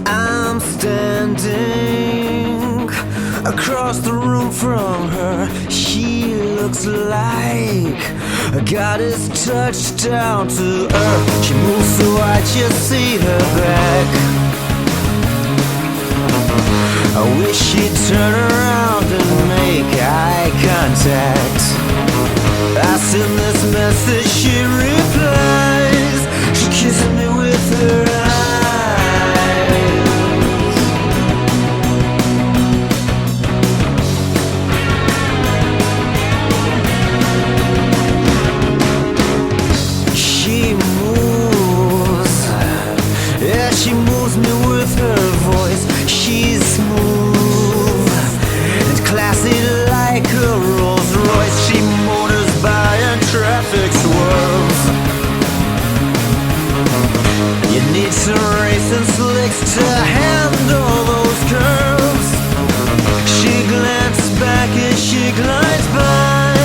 I'm standing across the room from her. She looks like a goddess touched down to earth. She moves so I just see her back. I wish she'd turn around and make eye contact. I send this message, she replies. She kisses me with her eyes. She moves, yeah, she moves me with her voice. She's smooth and classy like a Rolls Royce. She motors by and traffic swerves. You need some racing slicks to handle those curves. She glances back as she glides by.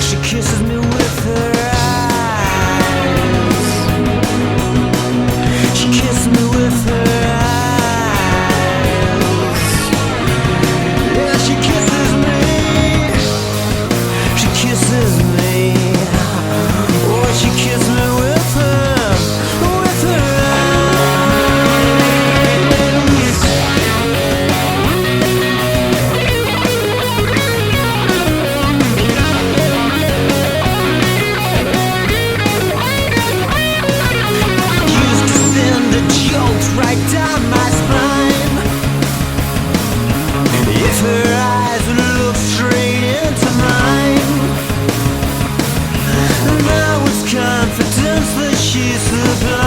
She kisses me with her eyes. She kisses me with her eyes. Yeah, she kisses me. She kisses me. Oh, she kisses me with her used to send the jolts right down my spine. If her eyes would look straight into mine. Now it's confidence that she supplies.